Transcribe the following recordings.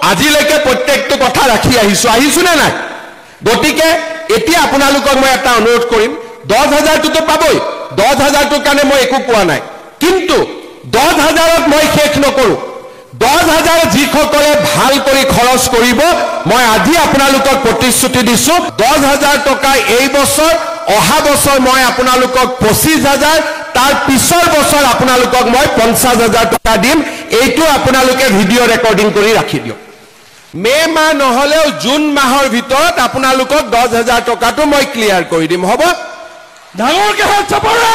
আজিলৈকে প্ৰত্যেকটো কথা ৰাখি আহিছো নে নাই গতিকে এতিয়া আপোনালোকক মই এটা অনুৰোধ কৰিম 10,000টো পাবই 10,000টোৰ কাৰণে মই একো কোৱা নাই কিন্তু 10,000ত মই শেষ নকৰো 10,000 যিসকলে ভাল কৰি খৰচ কৰিব মই আজি আপোনালোকক প্ৰতিশ্ৰুতি দিছো 10,000 টকা এই বছৰ অহা বছৰ মই আপোনালোকক 25,000 তাৰ পিছৰ বছৰ আপোনালোকক মই 50,000 টকা দিম এইটো আপোনালোকে ভিডিঅ' ৰেকৰ্ডিং কৰি ৰাখি দিয়ক মে মাহ নহলেও জুন মাহৰ ভিতৰত আপোনালোকক 10,000 টকাটো মই ক্লিয়াৰ কৰি দিম হ'ব ডাঙৰকে হাত চাপৰে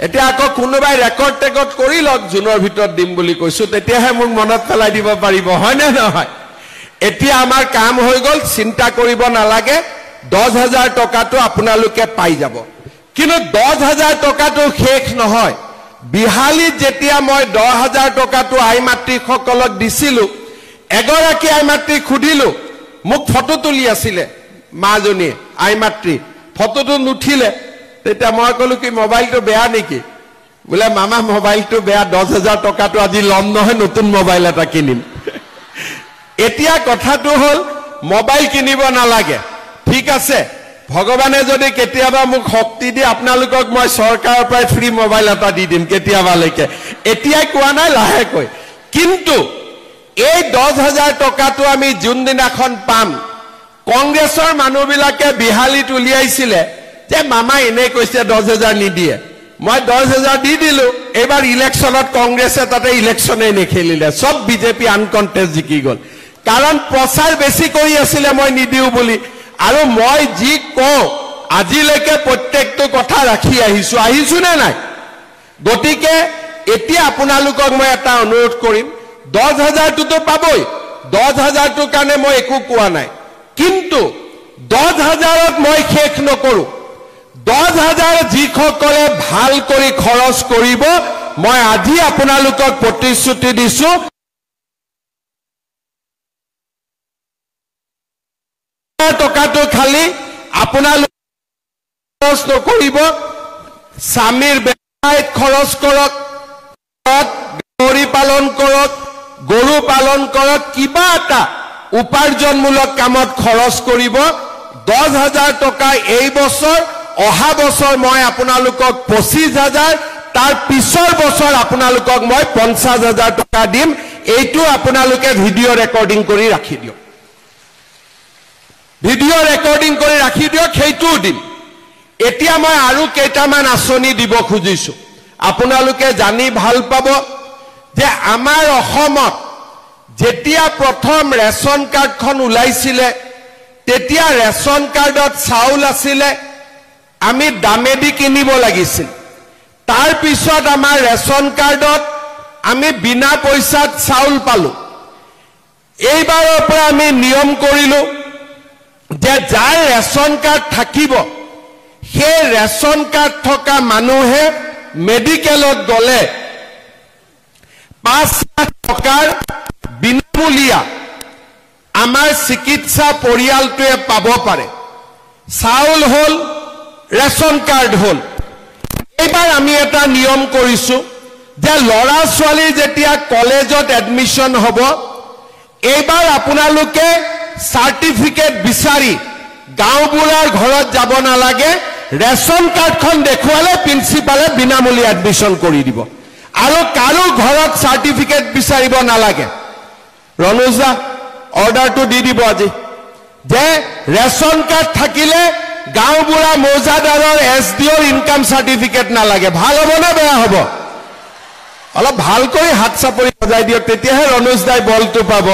এতিয়া আকৌ কোনোবাই ৰেকৰ্ড কৰি লওক জুনৰ ভিতৰত দিম বুলি কৈছো তেতিয়াহে মোক মনত পেলাই দিব পাৰিব হয় নে নহয় এতিয়া আমাৰ কাম হৈ গল চিন্তা কৰিব নালাগে 10,000 টকাটো আপোনালোকে পাই যাব কিন্তু 10,000 টকাটো শেষ নহয় বিহালীত যেতিয়া মই 10,000 টকাটো আই মাতৃসকলক দিছিলো এগৰাকী আই মাতৃ খুদিলো মোক ফটো তুলি আছিল মাজনী আই মাতৃ ফটোটো নুঠিলে তেতিয়া মই কলো কি মোবাইলটো বেয়া নেকি বলে মামা মোবাইলটো বেয়া 10,000 টকাটো আজি লম নহয় নতুন মোবাইল এটা কিনিম এতিয়া কথাটো হল মোবাইল কিনিব নালাগে ঠিক আছে ভগৱানে যদি কেতিয়াবা মোক শক্তি দিয়ে আপোনালোকক মই চৰকাৰৰ পৰা ফ্ৰী মোবাইল এটা দি দিম কেতিয়াবালৈকে এতিয়াই কোৱা নাই লাহেকৈ কিন্তু এই 10,000 টকাটো আমি জুন দিনাখন পাম কংগ্ৰেছৰ মানুহবিলাকে বিহালীত উলিয়াইছিলে যে মামা এনে কৈছে 10,000 নিদিয়ে মই 10,000 দি দিলো এবাৰ ইলেকশ্যনত কংগ্ৰেছে তাতে ইলেকশ্যনে নেখেলিলে সব বিজেপি আনকণ্টেষ্ট জিকি গল কাৰণ প্ৰচাৰ বেছি কৰি আছিলে মই নিদিও বুলি আৰু মই যি কওঁ আজিলৈকে প্ৰত্যেকটো কথা ৰাখি আহিছো নে নাই গতিকে এতিয়া আপোনালোকক মই এটা অনুৰোধ কৰিম 10,000টোতো পাবই 10,000টোৰ কাৰণে মই একো কোৱা নাই কিন্তু 10,000ত মই শেষ নকৰো 10,000 যিসকলে ভাল কৰি খৰচ কৰিব মই আজি আপোনালোকক প্ৰতিশ্ৰুতি দিছো টকাটো খালি আপোনালোক খৰচ নকৰিব স্বামীৰ ব্যৱসায়ত খৰচ কৰক গাহৰি পালন কৰক গৰু পালন কৰক কিবা এটা উপাৰ্জনমূলক কামত খৰচ কৰিব 10,000 টকা এই বছৰ অহা বছৰ মই আপোনালোকক 25,000 তাৰ পিছৰ বছৰ আপোনালোকক মই 50,000 টকা দিম এইটো আপোনালোকে ভিডিঅ' ৰেকৰ্ডিং কৰি ৰাখি দিয়ক ভিডিঅ' ৰেকৰ্ডিং কৰি ৰাখি দিয়ক সেইটো দিম এতিয়া মই আৰু কেইটামান আঁচনি দিব খুজিছো আপোনালোকে জানি ভাল পাব যে আমাৰ অসমত যেতিয়া প্ৰথম ৰেচন কাৰ্ডখন ওলাইছিলে তেতিয়া ৰেচন কাৰ্ডত চাউল আছিলে আমি দামেদি কিনিব লাগিছিল তাৰ পিছত আমাৰ ৰেচন কাৰ্ডত আমি বিনা পইচাত চাউল পালো এইবাৰৰ পৰা আমি নিয়ম কৰিলো যে যাৰ ৰেচন কাৰ্ড থাকিব সেই ৰেচন কাৰ্ড থকা মানুহে মেডিকেলত গলে 5 লাখ টকাৰ বিনামূলীয়া আমাৰ চিকিৎসা পৰিয়ালটোৱে পাব পাৰে চাউল হল ৰেচন কাৰ্ড হল এইবাৰ আমি এটা নিয়ম কৰিছো যে লৰা ছোৱালী যেতিয়া কলেজত এডমিশন হ'ব এইবাৰ আপোনালোকে সাৰ্টিফিকেট বিচাৰি গাঁওবুঢ়াৰ ঘৰত যাব নালাগে ৰেচন কাৰ্ডখন দেখুৱালে প্ৰিন্সিপালে বিনামূলীয়া এডমিশন কৰি দিব আৰু কাৰো ঘৰত সাৰ্টিফিকেট বিচাৰিব নালাগে ৰনোজা অৰ্ডাৰটো দি দিব আজি যে ৰেচন কাৰ্ড থাকিলে গাঁওবুঢ়া মৌজাদাৰৰ এছডিঅ'ৰ ইনকাম সাৰ্টিফিকেট নালাগে ভাল হ'ব না বেয়া হ'ব অলপ ভালকৈ হাত চাপৰি বজাই দিয়ক তেতিয়াহে ৰনোজ দাই বলটো পাব